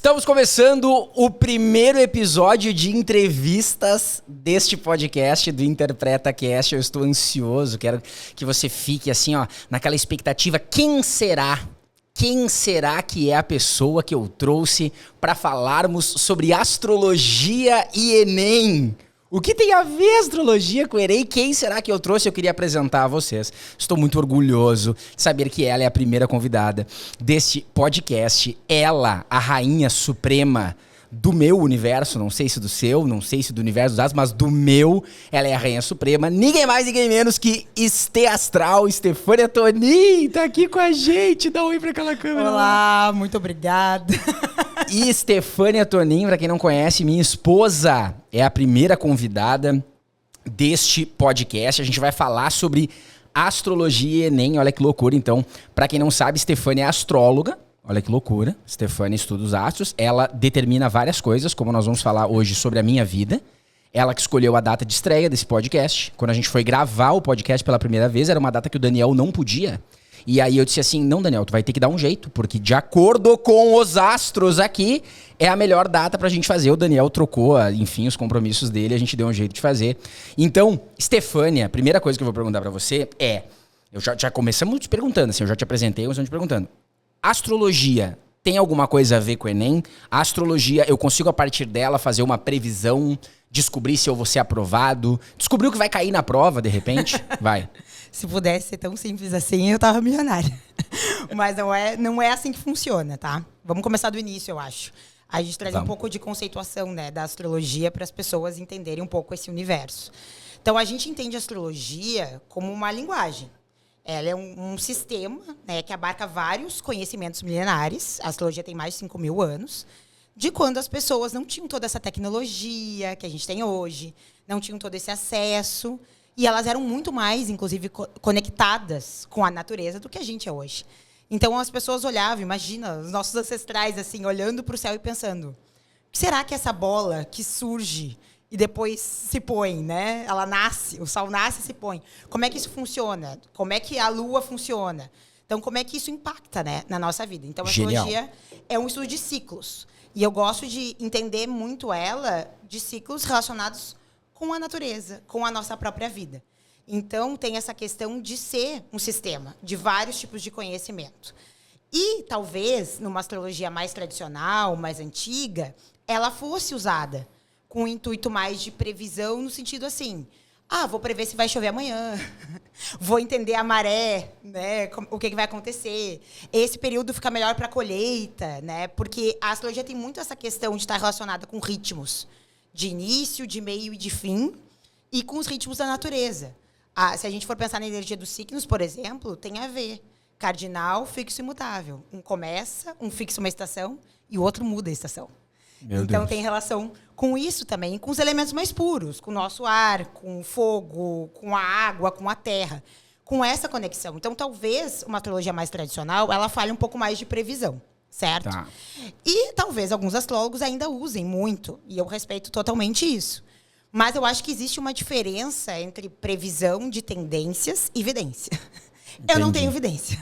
Estamos começando o primeiro episódio de entrevistas deste podcast do InterpretaCast. Eu estou ansioso, quero que você fique assim, ó, naquela expectativa. Quem será? Quem será que é a pessoa que eu trouxe para falarmos sobre astrologia e Enem? O que tem a ver astrologia com o Enem? Quem será que eu trouxe? Eu queria apresentar a vocês. Estou muito orgulhoso de saber que ela é a primeira convidada deste podcast. Ela, a rainha suprema do meu universo, não sei se do seu, não sei se do universo dos astros, mas do meu, ela é a rainha suprema. Ninguém mais, ninguém menos que Astral, Stefânia Tonin, tá aqui com a gente. Dá um oi pra aquela câmera. Olá, muito obrigada. E Stefânia Tonin, pra quem não conhece, minha esposa, é a primeira convidada deste podcast. A gente vai falar sobre astrologia e Enem. Olha que loucura, então. Pra quem não sabe, Stefânia é astróloga. Olha que loucura. Stefânia estuda os astros. Ela determina várias coisas, como nós vamos falar hoje sobre a minha vida. Ela que escolheu a data de estreia desse podcast. Quando a gente foi gravar o podcast pela primeira vez, era uma data que o Daniel não podia. E aí eu disse assim, não, Daniel, tu vai ter que dar um jeito, porque de acordo com os astros aqui, é a melhor data pra gente fazer. O Daniel trocou, enfim, os compromissos dele, a gente deu um jeito de fazer. Então, Stefânia, a primeira coisa que eu vou perguntar pra você é, eu já começamos te perguntando, assim, eu já te apresentei, mas eu te perguntando, astrologia tem alguma coisa a ver com o Enem? A astrologia, eu consigo a partir dela fazer uma previsão, descobrir se eu vou ser aprovado, descobrir o que vai cair na prova, de repente? Vai. Se pudesse ser tão simples assim, eu tava milionária. Mas não é assim que funciona, tá? Vamos começar do início, eu acho. A gente traz um pouco de conceituação, né, da astrologia para as pessoas entenderem um pouco esse universo. Então, a gente entende a astrologia como uma linguagem. Ela é um sistema, né, que abarca vários conhecimentos milenares. A astrologia tem mais de 5.000 anos. De quando as pessoas não tinham toda essa tecnologia que a gente tem hoje, não tinham todo esse acesso. E elas eram muito mais, inclusive, conectadas com a natureza do que a gente é hoje. Então, as pessoas olhavam, imagina, os nossos ancestrais, assim, olhando para o céu e pensando, será que essa bola que surge e depois se põe, né? Ela nasce, o sol nasce e se põe. Como é que isso funciona? Como é que a lua funciona? Então, como é que isso impacta, né, na nossa vida? Então, a astrologia é um estudo de ciclos. E eu gosto de entender muito ela de ciclos relacionados com a natureza, com a nossa própria vida. Então, tem essa questão de ser um sistema, de vários tipos de conhecimento. E, talvez, numa astrologia mais tradicional, mais antiga, ela fosse usada com o intuito mais de previsão, no sentido assim, vou prever se vai chover amanhã, vou entender a maré, né, o que vai acontecer, esse período fica melhor para a colheita, né, porque a astrologia tem muito essa questão de estar relacionada com ritmos, de início, de meio e de fim, e com os ritmos da natureza. Se a gente for pensar na energia dos signos, por exemplo, tem a ver. Cardinal, fixo e imutável. Um começa, um fixa uma estação, e o outro muda a estação. Então, tem relação com isso também, com os elementos mais puros, com o nosso ar, com o fogo, com a água, com a terra. Com essa conexão. Então, talvez uma astrologia mais tradicional, ela fale um pouco mais de previsão. Certo? Tá. E talvez alguns astrólogos ainda usem muito, e eu respeito totalmente isso. Mas eu acho que existe uma diferença entre previsão de tendências e vidência. Entendi. Eu não tenho vidência.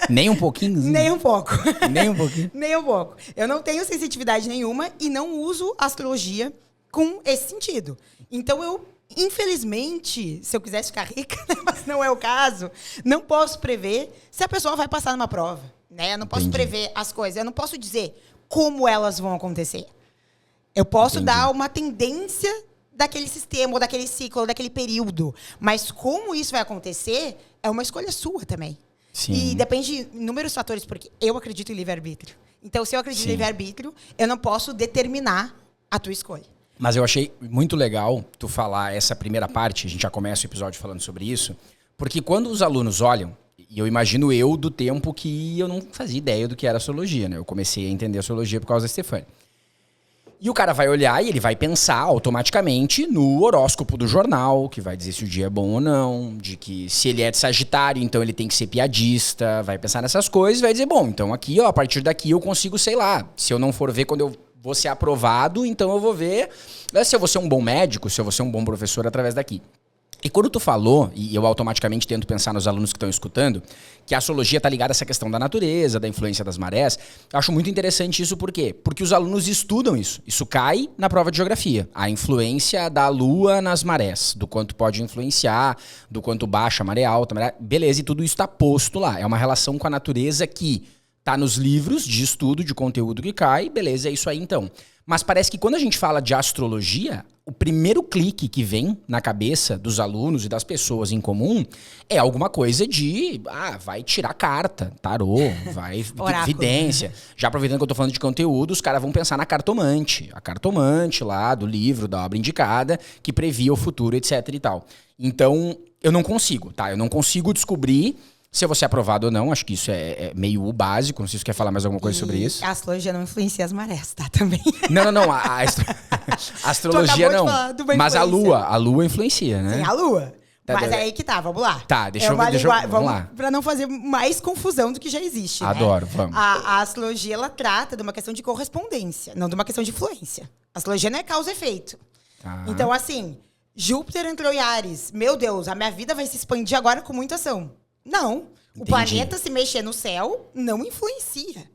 Nem um pouquinho? Nem um pouco. Nem um pouquinho? Nem um pouco. Eu não tenho sensitividade nenhuma e não uso astrologia com esse sentido. Então, eu, infelizmente, se eu quisesse ficar rica, mas não é o caso, não posso prever se a pessoa vai passar numa prova. Né? Eu não posso prever as coisas. Eu não posso dizer como elas vão acontecer. Eu posso dar uma tendência daquele sistema, ou daquele ciclo, ou daquele período. Mas como isso vai acontecer, é uma escolha sua também. Sim. E depende de inúmeros fatores, porque eu acredito em livre-arbítrio. Então, se eu acredito em livre-arbítrio, eu não posso determinar a tua escolha. Mas eu achei muito legal tu falar essa primeira parte, a gente já começa o episódio falando sobre isso, porque quando os alunos olham, e eu imagino eu do tempo que eu não fazia ideia do que era astrologia, né? Eu comecei a entender astrologia por causa da Stefânia. E o cara vai olhar e ele vai pensar automaticamente no horóscopo do jornal, que vai dizer se o dia é bom ou não, de que se ele é de Sagitário, então ele tem que ser piadista, vai pensar nessas coisas e vai dizer, bom, então aqui, ó, a partir daqui eu consigo, sei lá, se eu não for ver quando eu vou ser aprovado, então eu vou ver se eu vou ser um bom médico, se eu vou ser um bom professor através daqui. E quando tu falou, e eu automaticamente tento pensar nos alunos que estão escutando, que a astrologia está ligada a essa questão da natureza, da influência das marés, eu acho muito interessante isso, por quê? Porque os alunos estudam isso. Isso cai na prova de geografia. A influência da Lua nas marés, do quanto pode influenciar, do quanto baixa a maré alta, maré... beleza, e tudo isso está posto lá. É uma relação com a natureza que está nos livros de estudo, de conteúdo que cai, beleza, é isso aí então. Mas parece que quando a gente fala de astrologia, o primeiro clique que vem na cabeça dos alunos e das pessoas em comum é alguma coisa de, vai tirar carta, tarô, vai vidência. Já aproveitando que eu tô falando de conteúdo, os caras vão pensar na cartomante. A cartomante lá do livro, da obra indicada, que previa o futuro, etc e tal. Então, eu não consigo, tá? Eu não consigo descobrir se eu vou ser aprovado ou não. Acho que isso é meio o básico. Não sei se você quer falar mais alguma coisa sobre isso. A astrologia não influencia as marés, tá? Também. Não. A astrologia não. Mas a lua influencia, né? Sim, a lua. Mas é aí que tá, vamos lá. Tá, vamos lá. Pra não fazer mais confusão do que já existe, Adoro, né? vamos. A astrologia, ela trata de uma questão de correspondência, não de uma questão de influência. A astrologia não é causa e efeito. Tá. Então, assim, Júpiter entrou em Áries. Meu Deus, a minha vida vai se expandir agora com muita ação. Não. O planeta se mexer no céu não influencia.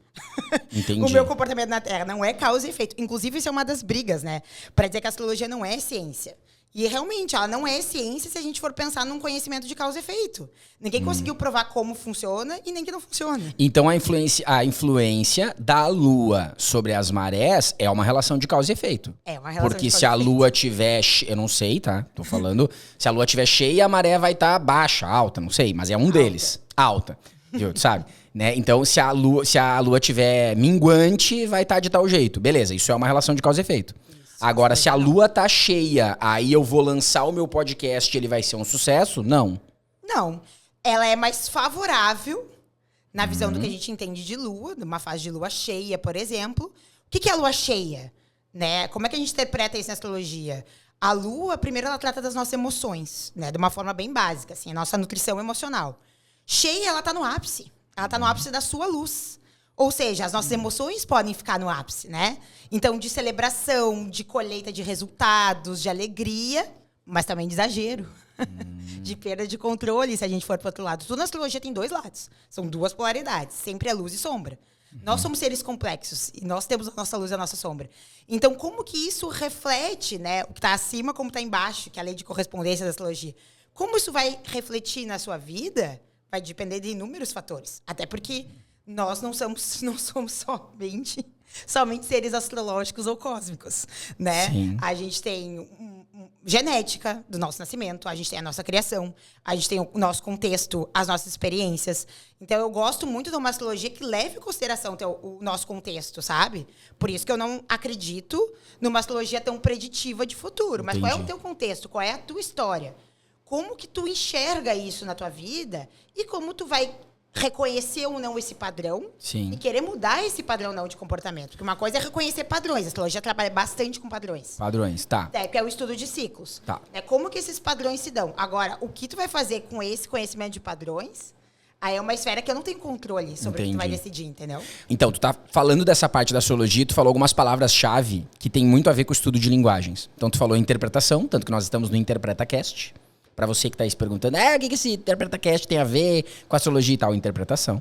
Entendi. O meu comportamento na Terra não é causa e efeito. Inclusive, isso é uma das brigas, né? Pra dizer que a astrologia não é ciência. E realmente, ela não é ciência se a gente for pensar num conhecimento de causa e efeito. Ninguém conseguiu provar como funciona e nem que não funciona. Então, a influência da Lua sobre as marés é uma relação de causa e efeito. É uma relação Porque de causa se a e efeito. Lua tiver... Eu não sei, tá? Tô falando... Se a Lua tiver cheia, a maré vai estar baixa, alta, não sei. Mas é um deles. Alta. Viu? Sabe? Né? Então, se a Lua tiver minguante, vai estar de tal jeito. Beleza, isso é uma relação de causa e efeito. Agora, se a Lua tá cheia, aí eu vou lançar o meu podcast e ele vai ser um sucesso? Não. Não. Ela é mais favorável, na visão do que a gente entende de Lua, numa fase de Lua cheia, por exemplo. O que é a Lua cheia? Né? Como é que a gente interpreta isso na astrologia? A Lua, primeiro, ela trata das nossas emoções, né? De uma forma bem básica, assim, a nossa nutrição emocional. Cheia, ela tá no ápice. Ela tá no ápice da sua luz. Ou seja, as nossas emoções podem ficar no ápice, né? Então, de celebração, de colheita de resultados, de alegria, mas também de exagero. De perda de controle, se a gente for para o outro lado. Tudo na astrologia tem dois lados. São duas polaridades. Sempre é luz e sombra. Nós somos seres complexos. E nós temos a nossa luz e a nossa sombra. Então, como que isso reflete, né? O que está acima, como está embaixo, que é a lei de correspondência da astrologia. Como isso vai refletir na sua vida, vai depender de inúmeros fatores. Até porque... Nós não somos somente seres astrológicos ou cósmicos, né? Sim. A gente tem genética do nosso nascimento, a gente tem a nossa criação, a gente tem o nosso contexto, as nossas experiências. Então, eu gosto muito de uma astrologia que leve em consideração o nosso contexto, sabe? Por isso que eu não acredito numa astrologia tão preditiva de futuro. Mas qual é o teu contexto? Qual é a tua história? Como que tu enxerga isso na tua vida e como tu vai reconhecer ou não esse padrão. Sim. E querer mudar esse padrão não de comportamento. Porque uma coisa é reconhecer padrões. A astrologia trabalha bastante com padrões. Padrões, tá. Que é o estudo de ciclos. Tá. Como que esses padrões se dão? Agora, o que tu vai fazer com esse conhecimento de padrões, aí é uma esfera que eu não tenho controle sobre o que tu vai decidir, entendeu? Então, tu tá falando dessa parte da astrologia, tu falou algumas palavras-chave que tem muito a ver com o estudo de linguagens. Então, tu falou interpretação, tanto que nós estamos no InterpretaCast. Para você que está aí se perguntando, o que esse InterpretaCast tem a ver com astrologia e tal? Interpretação.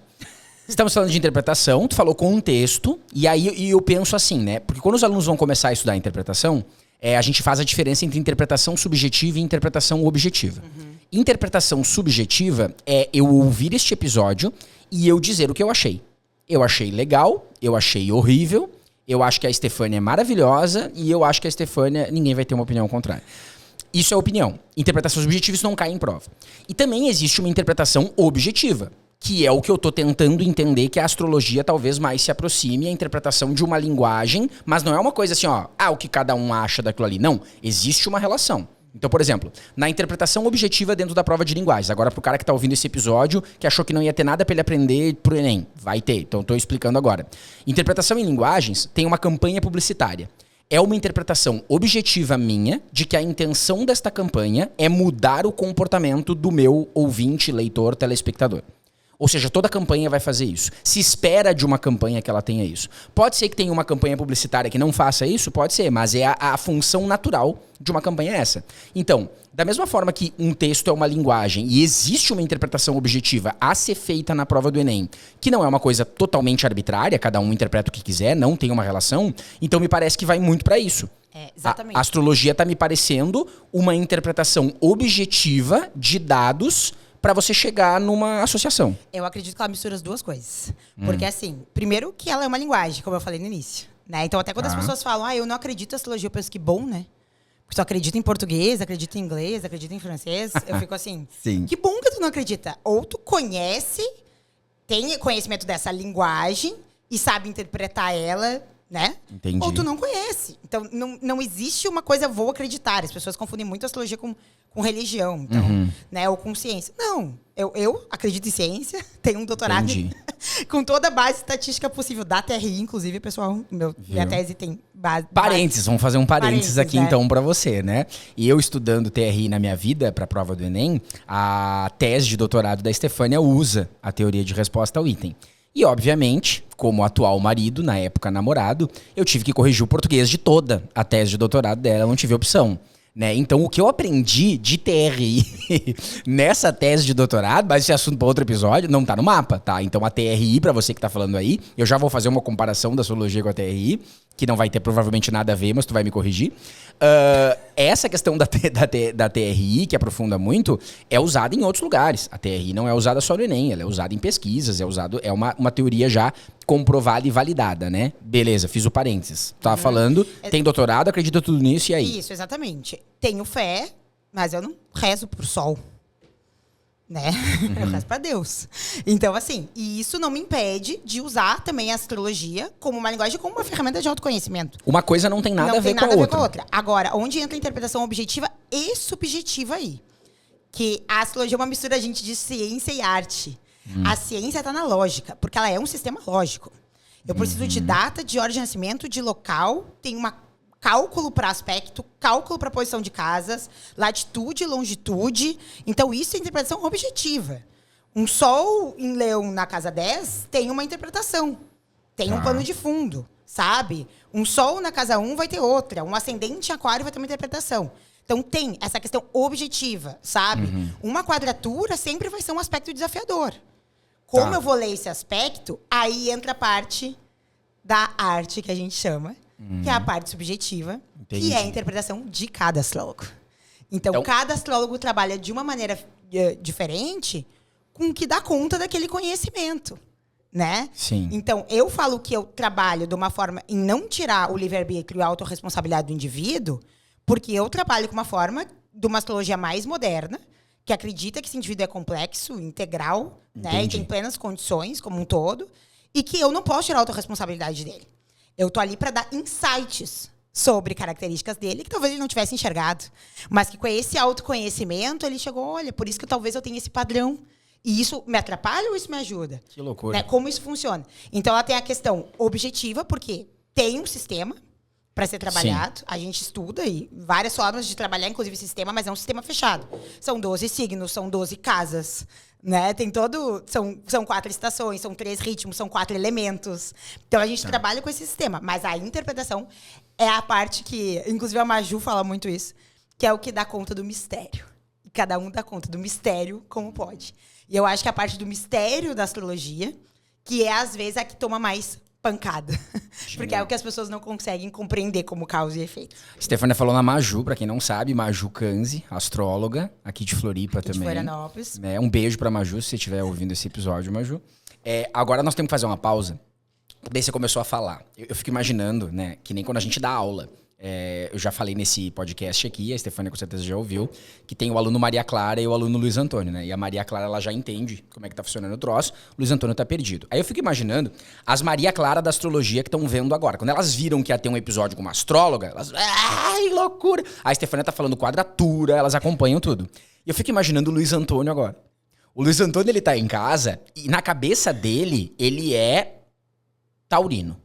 Estamos falando de interpretação, tu falou contexto, e aí eu penso assim, né? Porque quando os alunos vão começar a estudar interpretação, a gente faz a diferença entre interpretação subjetiva e interpretação objetiva. Interpretação subjetiva é eu ouvir este episódio e eu dizer o que eu achei. Eu achei legal, eu achei horrível, eu acho que a Stefânia é maravilhosa e eu acho que a Stefânia, ninguém vai ter uma opinião contrária. Isso é opinião. Interpretação subjetiva, isso não cai em prova. E também existe uma interpretação objetiva, que é o que eu tô tentando entender que a astrologia talvez mais se aproxime à interpretação de uma linguagem, mas não é uma coisa assim, o que cada um acha daquilo ali. Não, existe uma relação. Então, por exemplo, na interpretação objetiva dentro da prova de linguagens, agora pro cara que tá ouvindo esse episódio, que achou que não ia ter nada pra ele aprender pro Enem, vai ter, então tô explicando agora. Interpretação em linguagens tem uma campanha publicitária. É uma interpretação objetiva minha de que a intenção desta campanha é mudar o comportamento do meu ouvinte, leitor, telespectador. Ou seja, toda campanha vai fazer isso. Se espera de uma campanha que ela tenha isso. Pode ser que tenha uma campanha publicitária que não faça isso? Pode ser, mas é a função natural de uma campanha essa. Então, Da mesma forma que um texto é uma linguagem e existe uma interpretação objetiva a ser feita na prova do Enem, que não é uma coisa totalmente arbitrária, cada um interpreta o que quiser, não tem uma relação, então me parece que vai muito para isso. Exatamente. A astrologia tá me parecendo uma interpretação objetiva de dados para você chegar numa associação. Eu acredito que ela mistura as duas coisas. Porque, assim, primeiro que ela é uma linguagem, como eu falei no início. Né? Então, até quando as pessoas falam, eu não acredito em astrologia, eu penso que bom, né? Porque tu acredita em português, acredita em inglês, acredita em francês. Eu fico assim, Sim. Que bom que tu não acredita. Ou tu conhece, tem conhecimento dessa linguagem e sabe interpretar ela, né? Entendi. Ou tu não conhece. Então, não existe uma coisa vou acreditar. As pessoas confundem muito a astrologia com religião, então, né? Ou com ciência. Não, eu acredito em ciência, tenho um doutorado com toda a base estatística possível da TRI, inclusive, pessoal. Minha tese tem base. Parênteses, vamos fazer um parênteses aqui né? então para você, né? E eu estudando TRI na minha vida para a prova do Enem, a tese de doutorado da Estefânia usa a teoria de resposta ao item. E, obviamente, como atual marido, na época namorado, eu tive que corrigir o português de toda a tese de doutorado dela, não tive opção. Né? Então, o que eu aprendi de TRI nessa tese de doutorado, mas esse assunto para outro episódio, não tá no mapa, tá? Então, a TRI, para você que tá falando aí, eu já vou fazer uma comparação da astrologia com a TRI, que não vai ter provavelmente nada a ver, mas tu vai me corrigir. Essa questão da TRI, que aprofunda muito, é usada em outros lugares. A TRI não é usada só no Enem, ela é usada em pesquisas, é uma teoria já comprovada e validada, né? Beleza, fiz o parênteses. Tava falando, tem doutorado, acredita tudo nisso, e aí? Isso, exatamente. Tenho fé, mas eu não rezo por sol. Né? Eu rezo pra Deus. Então, assim, e isso não me impede de usar também a astrologia como uma linguagem, como uma ferramenta de autoconhecimento. Uma coisa não tem nada a ver com a outra. Agora, onde entra a interpretação objetiva e subjetiva aí? Que a astrologia é uma mistura, gente, de ciência e arte. A ciência está na lógica, porque ela é um sistema lógico. Eu preciso de data, de hora de nascimento, de local, tem uma cálculo para aspecto, cálculo para posição de casas, latitude, longitude. Então, isso é interpretação objetiva. Um sol em Leão na casa 10 tem uma interpretação. Tem um pano de fundo, sabe? Um sol na casa 1 vai ter outra. Um ascendente em aquário vai ter uma interpretação. Então, tem essa questão objetiva, sabe? Uma quadratura sempre vai ser um aspecto desafiador. Como eu vou ler esse aspecto, aí entra a parte da arte que a gente chama, que é a parte subjetiva, que é a interpretação de cada astrólogo. Então, cada astrólogo trabalha de uma maneira diferente com o que dá conta daquele conhecimento, né? Sim. Então, eu falo que eu trabalho de uma forma em não tirar o livre-arbítrio e a autorresponsabilidade do indivíduo, porque eu trabalho com uma forma de uma astrologia mais moderna, que acredita que esse indivíduo é complexo, integral, né, e tem plenas condições como um todo, e que eu não posso tirar a autorresponsabilidade dele. Eu tô ali para dar insights sobre características dele que talvez ele não tivesse enxergado, mas que com esse autoconhecimento ele chegou, olha, por isso que talvez eu tenha esse padrão. E isso me atrapalha ou isso me ajuda? Que loucura. Né? Como isso funciona? Então, ela tem a questão objetiva, porque tem um sistema para ser trabalhado. Sim. A gente estuda e várias formas de trabalhar, inclusive sistema, mas é um sistema fechado. São 12 signos, são 12 casas, né? Tem todo... São 4 estações, são 3 ritmos, são 4 elementos. Então, a gente trabalha com esse sistema. Mas a interpretação é a parte que... Inclusive, a Maju fala muito isso, que é o que dá conta do mistério. E cada um dá conta do mistério como pode. E eu acho que a parte do mistério da astrologia, que é, às vezes, a que toma mais pancada. Porque é o que as pessoas não conseguem compreender como causa e efeito. Stefânia falou na Maju, pra quem não sabe, Maju Kanzi, astróloga, aqui de Floripa também. De Florianópolis. Um beijo pra Maju, se você estiver ouvindo esse episódio, Maju. Agora nós temos que fazer uma pausa. Daí você começou a falar. Eu fico imaginando, né, que nem quando a gente dá aula. Eu já falei nesse podcast aqui, a Stefânia com certeza já ouviu, que tem o aluno Maria Clara e o aluno Luiz Antônio, né? E a Maria Clara, ela já entende como é que tá funcionando o troço, o Luiz Antônio tá perdido. Aí eu fico imaginando as Maria Clara da astrologia que estão vendo agora. Quando elas viram que ia ter um episódio com uma astróloga, elas... Ai, loucura! A Stefânia tá falando quadratura, elas acompanham tudo. E eu fico imaginando o Luiz Antônio agora. O Luiz Antônio, ele tá em casa e na cabeça dele, ele é taurino,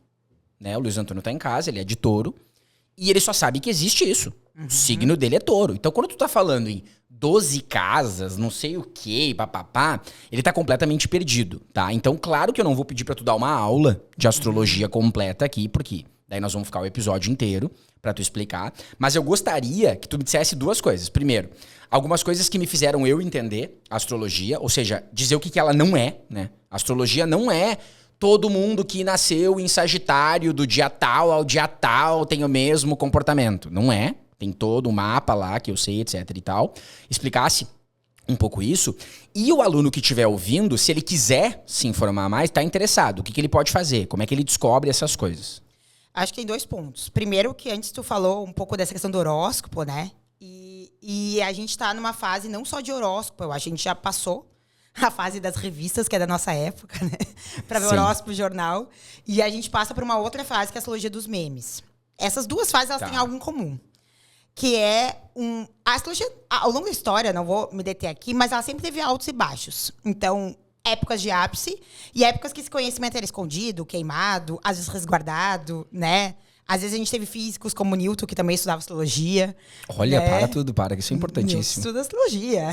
né? O Luiz Antônio tá em casa, ele é de touro. E ele só sabe que existe isso. O signo dele é touro. Então, quando tu tá falando em 12 casas, não sei o quê, papapá, ele tá completamente perdido, tá? Então, claro que eu não vou pedir pra tu dar uma aula de astrologia completa aqui, porque Daí nós vamos ficar o episódio inteiro pra tu explicar. Mas eu gostaria que tu me dissesse duas coisas. Primeiro, algumas coisas que me fizeram eu entender a astrologia, ou seja, dizer o que ela não é, né? A astrologia não é todo mundo que nasceu em Sagitário do dia tal ao dia tal tem o mesmo comportamento. Não é. Tem todo um mapa lá que eu sei, etc e tal. Explicasse um pouco isso. E o aluno que estiver ouvindo, se ele quiser se informar mais, tá interessado. O que ele pode fazer? Como é que ele descobre essas coisas? Acho que tem 2 pontos. Primeiro, que antes tu falou um pouco dessa questão do horóscopo, né? E a gente tá numa fase não só de horóscopo, eu acho que a gente já passou a fase das revistas, que é da nossa época, né? Pra ver horóscopo, jornal. E a gente passa por uma outra fase, que é a astrologia dos memes. Essas 2 fases, elas têm algo em comum. Que é a astrologia, ao longo da história, não vou me deter aqui, mas ela sempre teve altos e baixos. Então, épocas de ápice e épocas que esse conhecimento era escondido, queimado, às vezes resguardado, né? Às vezes a gente teve físicos como Newton, que também estudava astrologia. Olha, né? para, que isso é importantíssimo. Newton estuda astrologia.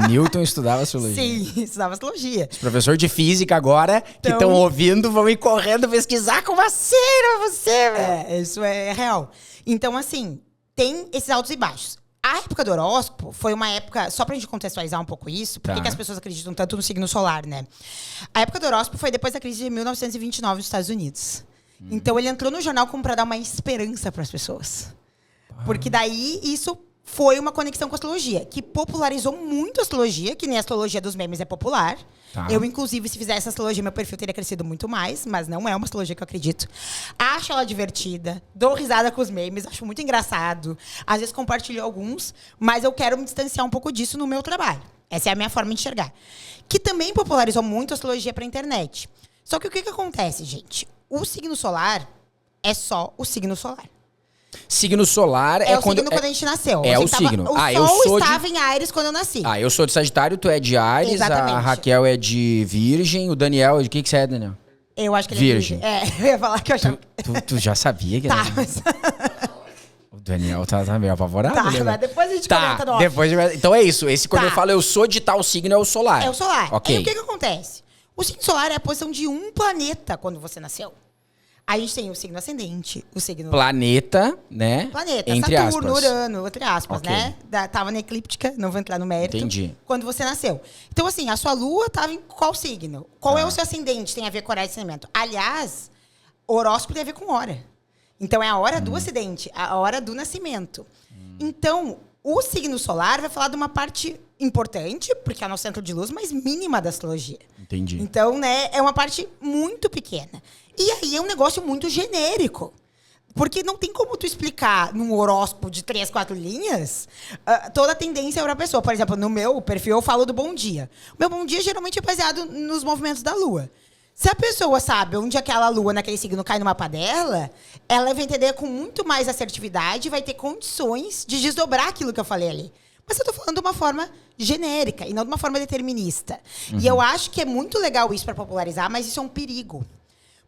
Newton estudava astrologia. Sim, estudava astrologia. Os professores de física agora, que estão ouvindo, vão ir correndo pesquisar como assim, não é você, velho? Isso é real. Então, assim, tem esses altos e baixos. A época do horóscopo foi uma época, só pra gente contextualizar um pouco isso, por que as pessoas acreditam tanto no signo solar, né? A época do horóscopo foi depois da crise de 1929 nos Estados Unidos. Então ele entrou no jornal como pra dar uma esperança pras pessoas. Porque daí isso foi uma conexão com a astrologia, que popularizou muito a astrologia, que nem a astrologia dos memes é popular. Tá. Eu, inclusive, se fizesse astrologia, meu perfil teria crescido muito mais, mas não é uma astrologia que eu acredito. Acho ela divertida, dou risada com os memes, acho muito engraçado. Às vezes compartilho alguns, mas eu quero me distanciar um pouco disso no meu trabalho. Essa é a minha forma de enxergar. Que também popularizou muito a astrologia pra internet. Só que o que acontece, gente? O signo solar é só o signo solar. Signo solar é o signo quando a gente nasceu. É o signo. O Sol estava em Áries quando eu nasci. Eu sou de Sagitário, tu é de Áries, exatamente. A Raquel é de Virgem, o Daniel é de... O que você é, Daniel? Eu acho que ele Virgem. é Virgem. Eu ia falar que eu já... Tu já sabia que tá, era... mas... O Daniel tá meio apavorado. Tá, mas depois a gente comenta no off. Então é isso. Esse, quando eu falo eu sou de tal signo, é o solar. É o solar. Ok. Aí o que acontece? O signo solar é a posição de um planeta quando você nasceu. Aí a gente tem o signo ascendente, o signo... Planeta, né? Planeta, entre Saturno, aspas. Urano, entre aspas, Ok. né? Tava na eclíptica, não vou entrar no mérito. Entendi. Quando você nasceu. Então, assim, a sua lua tava em qual signo? Qual é o seu ascendente? Tem a ver com horário de nascimento. Aliás, horóscopo tem a ver com hora. Então, é a hora do acidente, a hora do nascimento. Então, o signo solar vai falar de uma parte importante, porque é o nosso centro de luz, mas mínima da astrologia. Entendi. Então, né, é uma parte muito pequena. E aí é um negócio muito genérico. Porque não tem como tu explicar num horóscopo de 3, 4 linhas toda a tendência para a pessoa. Por exemplo, no meu perfil eu falo do bom dia. O meu bom dia geralmente é baseado nos movimentos da lua. Se a pessoa sabe onde aquela lua naquele signo cai no mapa dela, ela vai entender com muito mais assertividade e vai ter condições de desdobrar aquilo que eu falei ali. Mas eu tô falando de uma forma genérica e não de uma forma determinista. E eu acho que é muito legal isso para popularizar, mas isso é um perigo.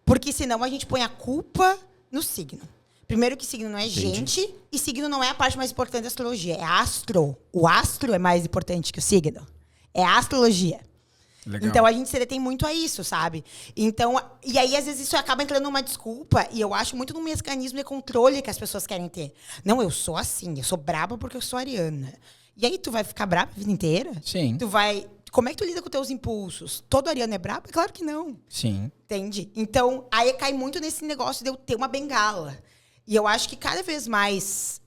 Porque senão a gente põe a culpa no signo. Primeiro que signo não é gente e signo não é a parte mais importante da astrologia. É astro. O astro é mais importante que o signo. É a astrologia. Legal. Então a gente se detém muito a isso, sabe? Então, e aí às vezes isso acaba entrando numa desculpa e eu acho muito num mecanismo de controle que as pessoas querem ter. Não, eu sou assim, eu sou braba porque eu sou ariana. E aí tu vai ficar braba a vida inteira? Sim. Tu vai... Como é que tu lida com teus impulsos? Todo ariano é brabo? Claro que não. Sim. Entende? Então, aí cai muito nesse negócio de eu ter uma bengala. E eu acho que cada vez mais,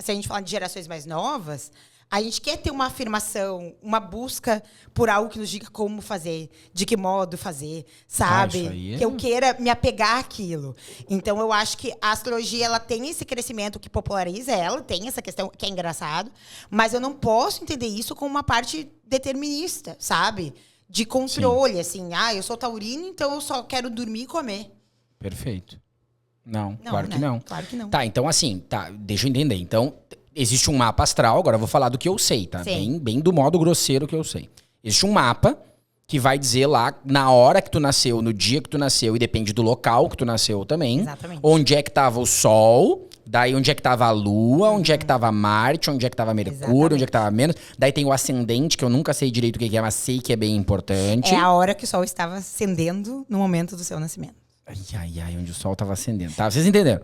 se a gente falar de gerações mais novas, a gente quer ter uma afirmação, uma busca por algo que nos diga como fazer, de que modo fazer, sabe? Isso aí é... Que eu queira me apegar àquilo. Então, eu acho que a astrologia ela tem esse crescimento que populariza ela, tem essa questão que é engraçado, mas eu não posso entender isso como uma parte determinista, sabe? De controle, assim. Eu sou taurino, então eu só quero dormir e comer. Perfeito. Não, claro que não. Claro que não. Tá, então assim, deixa eu entender. Então, existe um mapa astral, agora eu vou falar do que eu sei, tá? Bem do modo grosseiro que eu sei. Existe um mapa que vai dizer lá, na hora que tu nasceu, no dia que tu nasceu, e depende do local que tu nasceu também. Exatamente. Onde é que tava o Sol, daí onde é que tava a Lua, onde é que tava Marte, onde é que tava Mercúrio, Exatamente. onde é que tava Vênus. Daí tem o ascendente, que eu nunca sei direito o que é, mas sei que é bem importante. É a hora que o Sol estava ascendendo no momento do seu nascimento. Ai, onde o sol tava acendendo. Tá, vocês entenderam?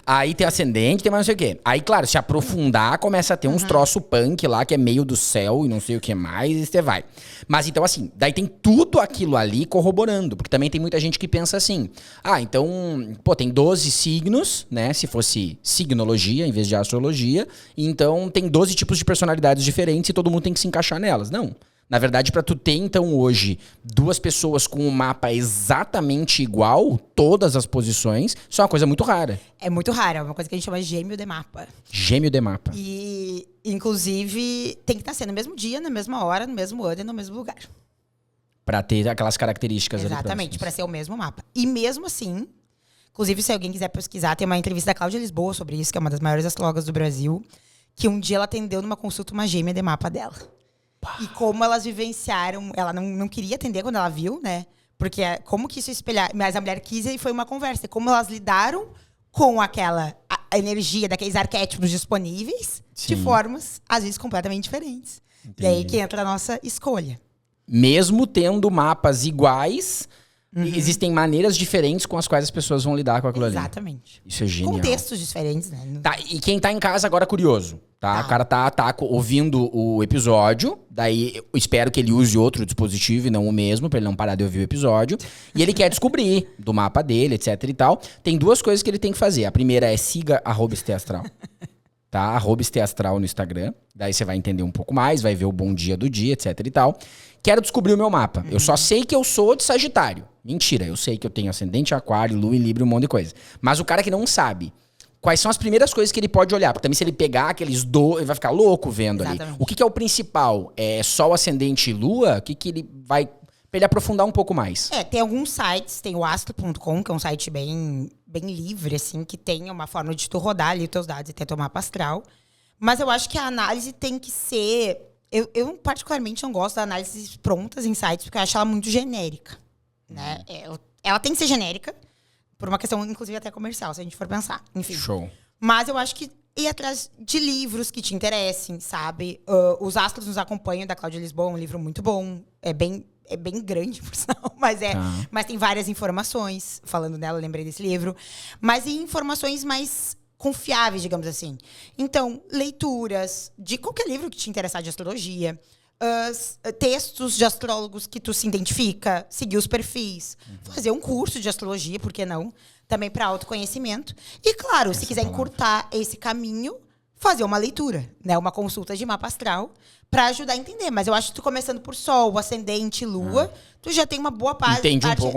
Aí tem ascendente, tem mais não sei o quê. Aí, claro, se aprofundar, começa a ter uns troço punk lá, que é meio do céu e não sei o que mais, e você vai. Mas então, assim, daí tem tudo aquilo ali corroborando. Porque também tem muita gente que pensa assim, então, tem 12 signos, né? Se fosse signologia em vez de astrologia. Então, tem 12 tipos de personalidades diferentes e todo mundo tem que se encaixar nelas. Não. Na verdade, para tu ter, então, hoje, 2 pessoas com um mapa exatamente igual, todas as posições, isso é uma coisa muito rara. É muito raro, é uma coisa que a gente chama de gêmeo de mapa. Gêmeo de mapa. E, inclusive, tem que nascer no mesmo dia, na mesma hora, no mesmo ano e no mesmo lugar. Pra ter aquelas características ali. Exatamente, para ser o mesmo mapa. E mesmo assim, inclusive, se alguém quiser pesquisar, tem uma entrevista da Cláudia Lisboa sobre isso, que é uma das maiores astrólogas do Brasil, que um dia ela atendeu numa consulta uma gêmea de mapa dela. E como elas vivenciaram, ela não queria atender quando ela viu, né? Porque como que isso espelhar, mas a mulher quis e foi uma conversa. Como elas lidaram com aquela a energia daqueles arquétipos disponíveis de formas, às vezes, completamente diferentes. Entendi. E aí que entra a nossa escolha. Mesmo tendo mapas iguais, existem maneiras diferentes com as quais as pessoas vão lidar com aquilo ali. Exatamente. Isso é genial. Contextos diferentes, né? Tá, e quem tá em casa agora curioso, tá? O cara tá ouvindo o episódio, daí eu espero que ele use outro dispositivo e não o mesmo, pra ele não parar de ouvir o episódio. E ele quer descobrir do mapa dele, etc e tal. Tem 2 coisas que ele tem que fazer. A primeira é siga @STAstral. Tá? @STAstral no Instagram. Daí você vai entender um pouco mais, vai ver o bom dia do dia, etc e tal. Quero descobrir o meu mapa. Eu só sei que eu sou de Sagitário. Mentira, eu sei que eu tenho ascendente em Aquário, Lua em Libra e um monte de coisa. Mas o cara que não sabe, quais são as primeiras coisas que ele pode olhar? Porque também se ele pegar aqueles ele vai ficar louco vendo ali. O que é o principal? É Sol, Ascendente e Lua? O que ele vai... Pra ele aprofundar um pouco mais. Tem alguns sites, tem o astro.com, que é um site bem livre, assim, que tem uma forma de tu rodar ali os teus dados e ter teu mapa astral. Mas eu acho que a análise tem que ser... Eu particularmente não gosto das análises prontas em sites, porque eu acho ela muito genérica. Né? Ela tem que ser genérica, por uma questão, inclusive, até comercial, se a gente for pensar. Enfim. Show. Mas eu acho que ir atrás de livros que te interessem, sabe? Os Astros Nos Acompanham, da Cláudia Lisboa, é um livro muito bom. É bem grande, por sinal, mas tem várias informações. Falando nela, eu lembrei desse livro. Mas em informações mais confiáveis, digamos assim. Então, leituras de qualquer livro que te interessar de astrologia, textos de astrólogos que tu se identifica, seguir os perfis, fazer um curso de astrologia, por que não? Também para autoconhecimento. E, claro, se quiser encurtar esse caminho, fazer uma leitura, né? Uma consulta de mapa astral para ajudar a entender. Mas eu acho que tu começando por Sol, Ascendente, Lua, tu já tem uma boa parte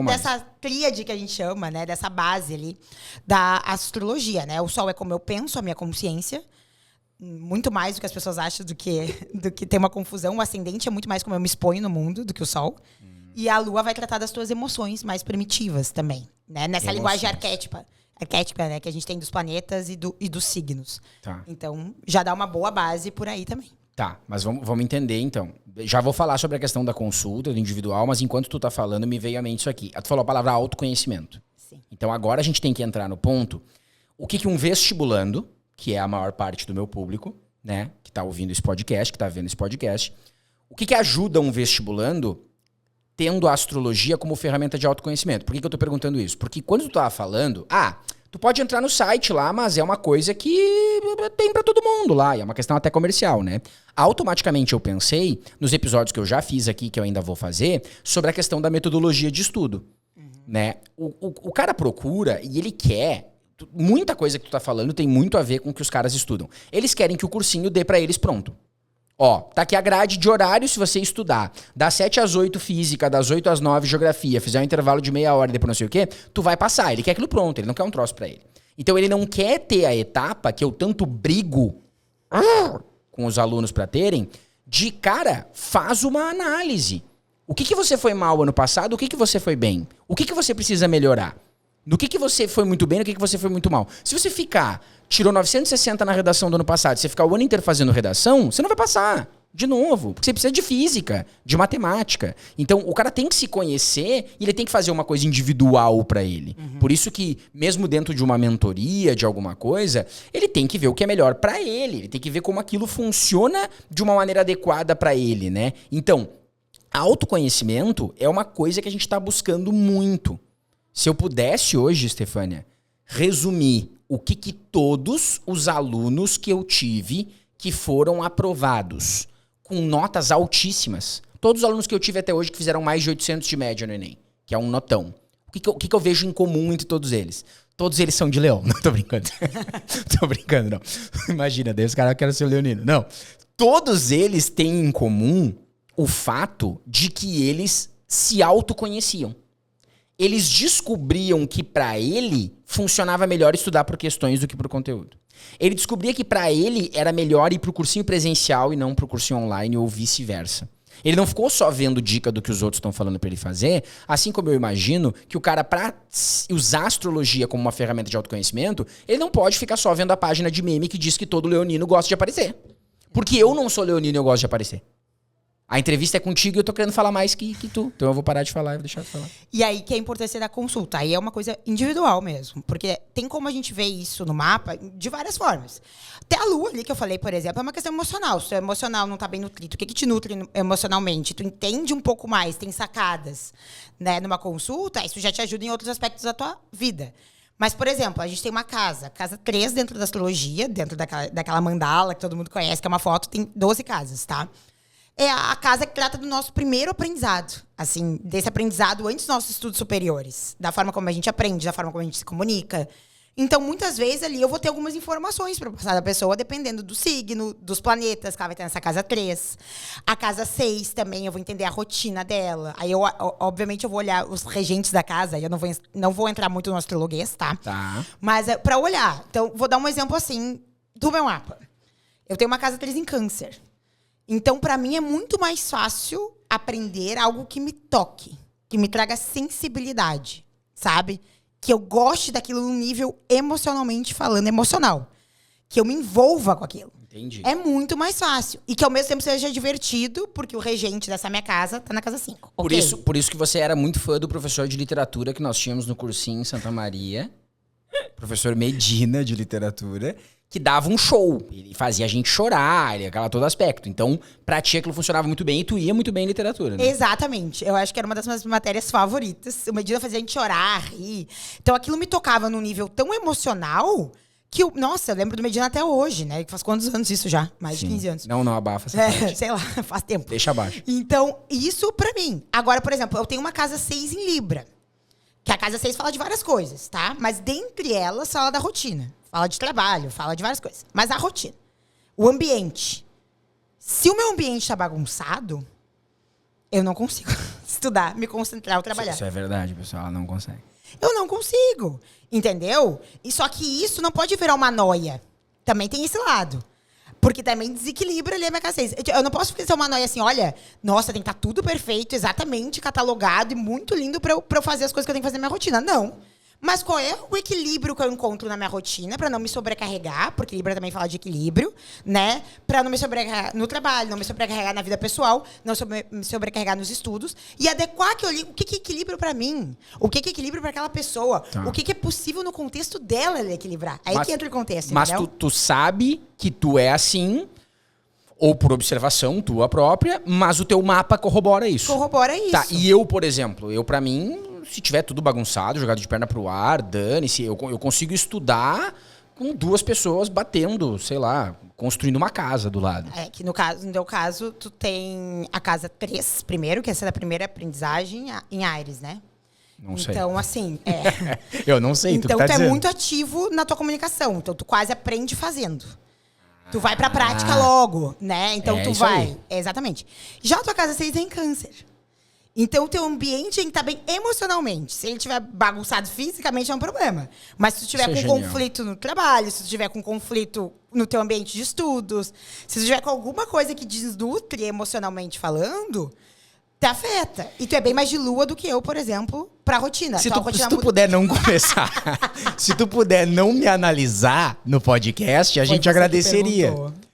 dessa tríade que a gente chama, né? Dessa base ali da astrologia, né? O Sol é como eu penso, a minha consciência. Muito mais do que as pessoas acham do que ter uma confusão. O Ascendente é muito mais como eu me exponho no mundo do que o Sol. E a Lua vai tratar das tuas emoções mais primitivas também, né? Nessa linguagem arquétipa, né? Que a gente tem dos planetas e dos signos. Tá. Então, já dá uma boa base por aí também. Tá, mas vamos entender, então. Já vou falar sobre a questão da consulta, do individual, mas enquanto tu tá falando, me veio à mente isso aqui. Tu falou a palavra autoconhecimento. Sim. Então, agora a gente tem que entrar no ponto. O que um vestibulando, que é a maior parte do meu público, né? Que tá ouvindo esse podcast, que tá vendo esse podcast. O que ajuda um vestibulando tendo a astrologia como ferramenta de autoconhecimento? Por que eu tô perguntando isso? Porque quando tu tava falando... tu pode entrar no site lá, mas é uma coisa que tem pra todo mundo lá. E é uma questão até comercial, né? Automaticamente eu pensei, nos episódios que eu já fiz aqui, que eu ainda vou fazer, sobre a questão da metodologia de estudo. Né? O cara procura e ele quer... Muita coisa que tu tá falando tem muito a ver com o que os caras estudam. Eles querem que o cursinho dê pra eles pronto. Ó, tá aqui a grade de horário se você estudar. Das 7 às 8 física, das 8 às 9 geografia, fizer um intervalo de meia hora e depois não sei o quê, tu vai passar. Ele quer aquilo pronto, ele não quer um troço pra ele. Então ele não quer ter a etapa que eu tanto brigo com os alunos pra terem, de cara, faz uma análise. O que você foi mal ano passado, o que você foi bem? O que você precisa melhorar? No que você foi muito bem, no que você foi muito mal. Se você tirou 960 na redação do ano passado, você ficar o ano inteiro fazendo redação, você não vai passar de novo. Porque você precisa de física, de matemática. Então, o cara tem que se conhecer e ele tem que fazer uma coisa individual pra ele. Por isso que, mesmo dentro de uma mentoria, de alguma coisa, ele tem que ver o que é melhor pra ele. Ele tem que ver como aquilo funciona de uma maneira adequada pra ele, né? Então, autoconhecimento é uma coisa que a gente tá buscando muito. Se eu pudesse hoje, Stefânia, resumir o que todos os alunos que eu tive que foram aprovados com notas altíssimas, todos os alunos que eu tive até hoje que fizeram mais de 800 de média no Enem, que é um notão, o que eu vejo em comum entre todos eles? Todos eles são de leão. Não, tô brincando. Tô brincando, não. Imagina, daí os caras querem ser leonino. Não. Todos eles têm em comum o fato de que eles se autoconheciam. Eles descobriam que pra ele funcionava melhor estudar por questões do que por conteúdo. Ele descobria que pra ele era melhor ir pro cursinho presencial e não pro cursinho online ou vice-versa. Ele não ficou só vendo dica do que os outros estão falando pra ele fazer, assim como eu imagino que o cara, pra usar a astrologia como uma ferramenta de autoconhecimento, ele não pode ficar só vendo a página de meme que diz que todo leonino gosta de aparecer. Porque eu não sou leonino e eu gosto de aparecer. A entrevista é contigo e eu tô querendo falar mais que tu. Então eu vou parar de falar e vou deixar de falar. E aí que é a importância da consulta. Aí é uma coisa individual mesmo. Porque tem como a gente ver isso no mapa de várias formas. Até a lua ali que eu falei, por exemplo, é uma questão emocional. Se o emocional não tá bem nutrido, o que te nutre emocionalmente? Tu entende um pouco mais, tem sacadas, né, numa consulta, isso já te ajuda em outros aspectos da tua vida. Mas, por exemplo, a gente tem uma casa 3 dentro da astrologia, dentro daquela mandala que todo mundo conhece, que é uma foto, tem 12 casas, tá? É a casa que trata do nosso primeiro aprendizado, assim, desse aprendizado antes dos nossos estudos superiores, da forma como a gente aprende, da forma como a gente se comunica. Então, muitas vezes ali eu vou ter algumas informações para passar da pessoa, dependendo do signo, dos planetas que ela vai ter nessa casa 3. A casa 6 também, eu vou entender a rotina dela. Aí, obviamente, eu vou olhar os regentes da casa, aí eu não vou entrar muito no astrologuês, tá? Tá. Mas para olhar. Então, vou dar um exemplo assim do meu mapa. Eu tenho uma casa 3 em Câncer. Então, para mim, é muito mais fácil aprender algo que me toque, que me traga sensibilidade, sabe? Que eu goste daquilo no nível emocionalmente falando, emocional. Que eu me envolva com aquilo. Entendi. É muito mais fácil. E que ao mesmo tempo seja divertido, porque o regente dessa minha casa tá na casa 5. Por isso que você era muito fã do professor de literatura que nós tínhamos no cursinho em Santa Maria. Professor Medina, de literatura, que dava um show. Ele fazia a gente chorar, ele aquela todo aspecto. Então, pra ti aquilo funcionava muito bem e tu ia muito bem em literatura, né? Exatamente. Eu acho que era uma das minhas matérias favoritas. O Medina fazia a gente chorar, rir. Então, aquilo me tocava num nível tão emocional que eu lembro do Medina até hoje, né? Faz quantos anos isso já? Mais de 15 anos. Não abafa essa parte. Sei lá, faz tempo. Deixa abaixo. Então, isso pra mim. Agora, por exemplo, eu tenho uma casa 6 em Libra. Que a casa 6 fala de várias coisas, tá? Mas dentre elas, fala da rotina. Fala de trabalho, fala de várias coisas. Mas a rotina. O ambiente. Se o meu ambiente tá bagunçado, eu não consigo estudar, me concentrar ou trabalhar. Isso é verdade, pessoal. Ela não consegue. Eu não consigo. Entendeu? E só que isso não pode virar uma noia. Também tem esse lado. Porque também desequilibra ali a minha casa 6. Eu não posso fazer uma noia assim, olha, nossa, tem que estar tudo perfeito, exatamente catalogado e muito lindo pra eu fazer as coisas que eu tenho que fazer na minha rotina. Não. Mas qual é o equilíbrio que eu encontro na minha rotina pra não me sobrecarregar? Porque Libra também fala de equilíbrio, né? Pra não me sobrecarregar no trabalho, não me sobrecarregar na vida pessoal, não me sobrecarregar nos estudos. E adequar aquilo ali. O que é equilíbrio pra mim? O que é equilíbrio pra aquela pessoa? Tá. O que é possível no contexto dela ele equilibrar? Aí que entra o contexto, mas entendeu? tu sabe que tu é assim, ou por observação tua própria, mas o teu mapa corrobora isso. Corrobora isso. Tá, e eu, por exemplo, pra mim, se tiver tudo bagunçado, jogado de perna pro ar, dane-se, eu consigo estudar com 2 pessoas batendo, sei lá, construindo uma casa do lado. É, que no teu caso, tu tem a casa 3 primeiro, que essa é a primeira aprendizagem em Ares, né? Não sei. Então, assim, Eu não sei, então, tu tu tá é dizendo. muito ativo na tua comunicação. Então, tu quase aprende fazendo. Tu vai pra prática logo, né? Então, tu vai. Aí. Exatamente. Já a tua casa 6 é em Câncer. Então, o teu ambiente tem que estar bem emocionalmente. Se ele estiver bagunçado fisicamente, é um problema. Mas se tu tiver com conflito no trabalho, se tu tiver com conflito no teu ambiente de estudos, se tu tiver com alguma coisa que desnutre emocionalmente falando, te afeta. E tu é bem mais de lua do que eu, por exemplo, pra rotina. Se tu puder não começar, se tu puder não me analisar no podcast, a gente agradeceria.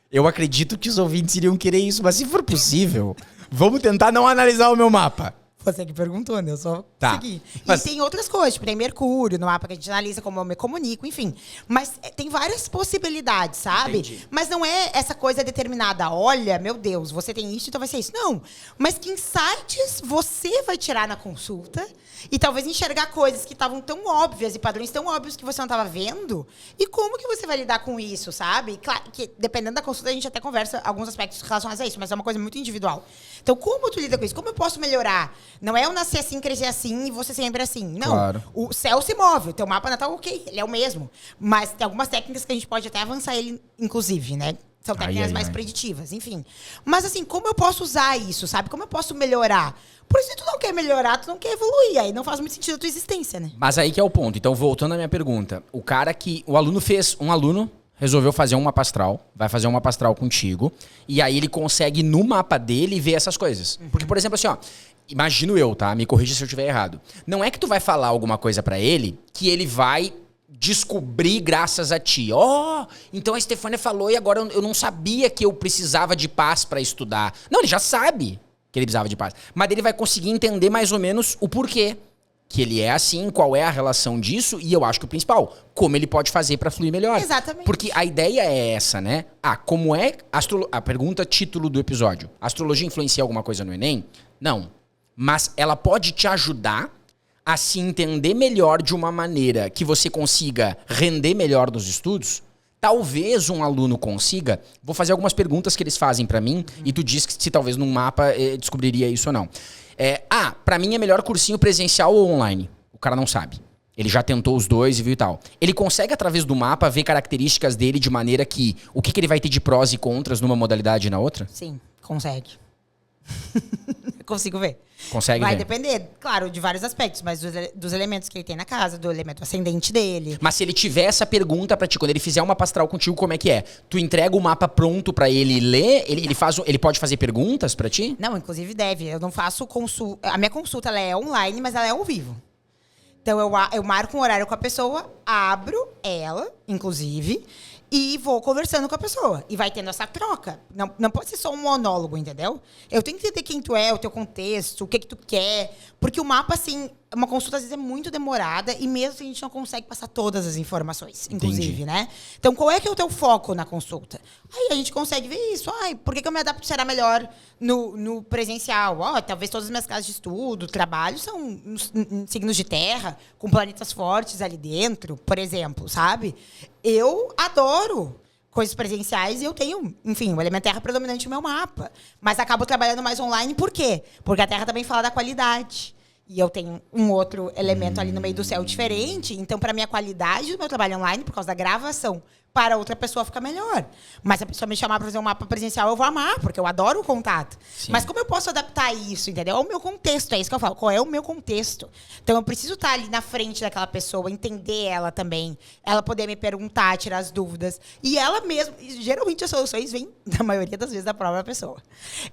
Eu acredito que os ouvintes iriam querer isso, mas se for possível, vamos tentar não analisar o meu mapa. Você que perguntou, né? Eu só Tá. segui. Mas... E tem outras coisas, tipo, tem Mercúrio no mapa que a gente analisa como eu me comunico, enfim. Mas tem várias possibilidades, sabe? Entendi. Mas não é essa coisa determinada. Olha, meu Deus, você tem isso, então vai ser isso. Não. Mas que insights você vai tirar na consulta e talvez enxergar coisas que estavam tão óbvias e padrões tão óbvios que você não estava vendo. E como que você vai lidar com isso, sabe? Claro que dependendo da consulta a gente até conversa alguns aspectos relacionados a isso, mas é uma coisa muito individual. Então, como tu lida com isso? Como eu posso melhorar? Não é eu nascer assim, crescer assim e você sempre assim. Não. Claro. O céu se move, o teu mapa natal, ok, ele é o mesmo. Mas tem algumas técnicas que a gente pode até avançar ele, inclusive, né? São técnicas mais preditivas, enfim. Mas assim, como eu posso usar isso, sabe? Como eu posso melhorar? Por isso, se tu não quer melhorar, tu não quer evoluir. Aí não faz muito sentido a tua existência, né? Mas aí que é o ponto. Então, voltando à minha pergunta. Um aluno resolveu fazer um mapa astral, vai fazer um mapa astral contigo, e aí ele consegue, no mapa dele, ver essas coisas. Porque, por exemplo, assim, ó, imagino eu, tá? Me corrija se eu estiver errado. Não é que tu vai falar alguma coisa pra ele que ele vai descobrir graças a ti. Então a Stefânia falou e agora eu não sabia que eu precisava de paz pra estudar. Não, ele já sabe que ele precisava de paz. Mas ele vai conseguir entender mais ou menos o porquê. Que ele é assim, qual é a relação disso, e eu acho que o principal, como ele pode fazer pra fluir melhor. Exatamente. Porque a ideia é essa, né? Como é a pergunta título do episódio. A astrologia influencia alguma coisa no Enem? Não. Mas ela pode te ajudar a se entender melhor de uma maneira que você consiga render melhor nos estudos. Talvez um aluno consiga. Vou fazer algumas perguntas que eles fazem pra mim e tu diz que se talvez num mapa descobriria isso ou não. Pra mim é melhor cursinho presencial ou online? O cara não sabe. Ele já tentou os dois e viu e tal. Ele consegue, através do mapa, ver características dele de maneira que... O que ele vai ter de prós e contras numa modalidade e na outra? Sim, consegue. Consigo ver. Consegue Vai ver. depender, claro, de vários aspectos, mas dos elementos que ele tem na casa, do elemento ascendente dele. Mas se ele tiver essa pergunta pra ti, quando ele fizer uma mapa astral contigo, como é que é? Tu entrega o mapa pronto pra ele ler? Ele pode fazer perguntas pra ti? Não, inclusive deve. Eu não faço consulta. A minha consulta ela é online, mas ela é ao vivo. Então eu marco um horário com a pessoa, abro ela, inclusive, e vou conversando com a pessoa. E vai tendo essa troca. Não pode ser só um monólogo, entendeu? Eu tenho que entender quem tu é, o teu contexto, o que tu quer. Porque o mapa, assim, uma consulta às vezes é muito demorada e mesmo assim a gente não consegue passar todas as informações, inclusive, Entendi. né? Então, qual é que é o teu foco na consulta? Aí a gente consegue ver isso. Por que eu me adapto será melhor no presencial? Talvez todas as minhas casas de estudo, trabalho, são em signos de terra, com planetas fortes ali dentro, por exemplo, sabe? Eu adoro coisas presenciais e eu tenho, enfim, o elemento terra predominante no meu mapa. Mas acabo trabalhando mais online, por quê? Porque a terra também fala da qualidade. E eu tenho um outro elemento ali no meio do céu diferente. Então, para mim, a qualidade do meu trabalho online, por causa da gravação, para outra pessoa fica melhor. Mas se a pessoa me chamar para fazer um mapa presencial, eu vou amar, porque eu adoro o contato. Sim. Mas como eu posso adaptar isso, entendeu? É o meu contexto, é isso que eu falo. Qual é o meu contexto? Então, eu preciso estar ali na frente daquela pessoa, entender ela também. Ela poder me perguntar, tirar as dúvidas. E ela mesma... Geralmente, as soluções vêm, na maioria das vezes, da própria pessoa.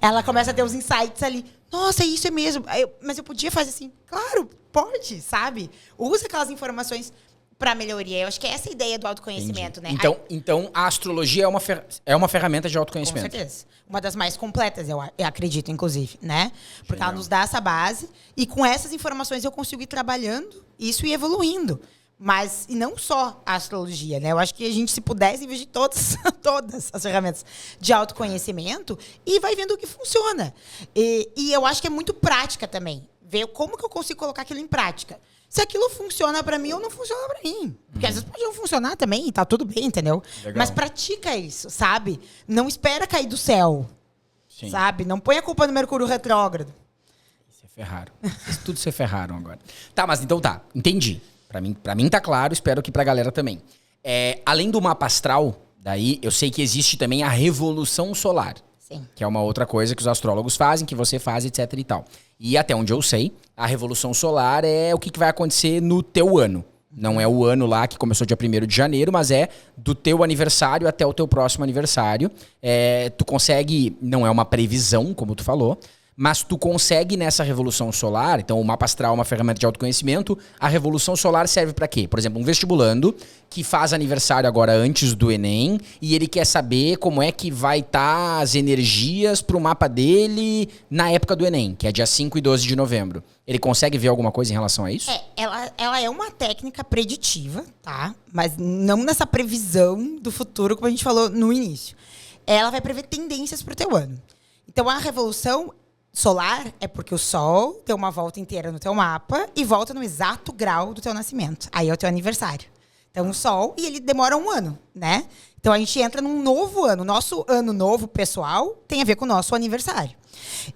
Ela começa a ter os insights ali. Nossa, isso é mesmo. Mas eu podia fazer assim. Claro, pode, sabe? Usa aquelas informações para melhoria. Eu acho que é essa a ideia do autoconhecimento, né? Então, a astrologia é uma ferramenta de autoconhecimento. Com certeza. Uma das mais completas, eu acredito, inclusive, né? Porque Genial. ela nos dá essa base e com essas informações eu consigo ir trabalhando isso e evoluindo. Mas, e não só a astrologia, né? Eu acho que a gente, se pudesse, investir todas as ferramentas de autoconhecimento e vai vendo o que funciona. E eu acho que é muito prática também. Ver como que eu consigo colocar aquilo em prática. Se aquilo funciona pra mim ou não funciona pra mim. Porque às vezes pode não funcionar também e tá tudo bem, entendeu? Legal. Mas pratica isso, sabe? Não espera cair do céu, Sim. sabe? Não põe a culpa no Mercúrio retrógrado. Se ferraram. Vocês tudo se ferraram agora. Tá, mas então tá. Entendi. Pra mim tá claro, espero que pra galera também. Além do mapa astral, daí eu sei que existe também a revolução solar. Sim. Que é uma outra coisa que os astrólogos fazem, que você faz, etc e tal. E até onde eu sei, a revolução solar é o que vai acontecer no teu ano. Não é o ano lá que começou dia 1º de janeiro, mas é do teu aniversário até o teu próximo aniversário. Tu consegue, não é uma previsão, como tu falou, Mas tu consegue nessa revolução solar, então o mapa astral é uma ferramenta de autoconhecimento, a revolução solar serve para quê? Por exemplo, um vestibulando que faz aniversário agora antes do Enem e ele quer saber como é que vai estar as energias pro mapa dele na época do Enem, que é dia 5 e 12 de novembro. Ele consegue ver alguma coisa em relação a isso? Ela é uma técnica preditiva, tá? Mas não nessa previsão do futuro, como a gente falou no início. Ela vai prever tendências pro teu ano. Então, a revolução solar é porque o Sol tem uma volta inteira no teu mapa e volta no exato grau do teu nascimento. Aí é o teu aniversário. Então, o Sol, e ele demora um ano, né? Então, a gente entra num novo ano. Nosso ano novo pessoal tem a ver com o nosso aniversário.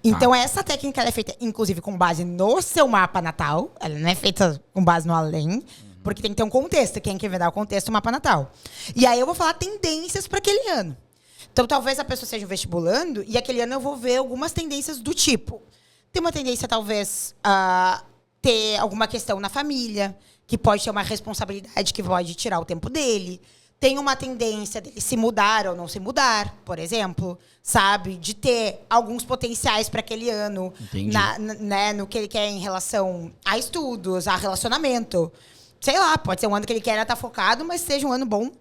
Então, essa técnica ela é feita, inclusive, com base no seu mapa natal. Ela não é feita com base no além, porque tem que ter um contexto. Quem quer ver dar o contexto é o mapa natal. E aí, eu vou falar tendências para aquele ano. Então, talvez a pessoa seja um vestibulando e aquele ano eu vou ver algumas tendências do tipo. Tem uma tendência, talvez, a ter alguma questão na família, que pode ter uma responsabilidade que pode tirar o tempo dele. Tem uma tendência dele se mudar ou não se mudar, por exemplo, sabe? De ter alguns potenciais para aquele ano, né, no que ele quer em relação a estudos, a relacionamento. Sei lá, pode ser um ano que ele quer estar focado, mas seja um ano bom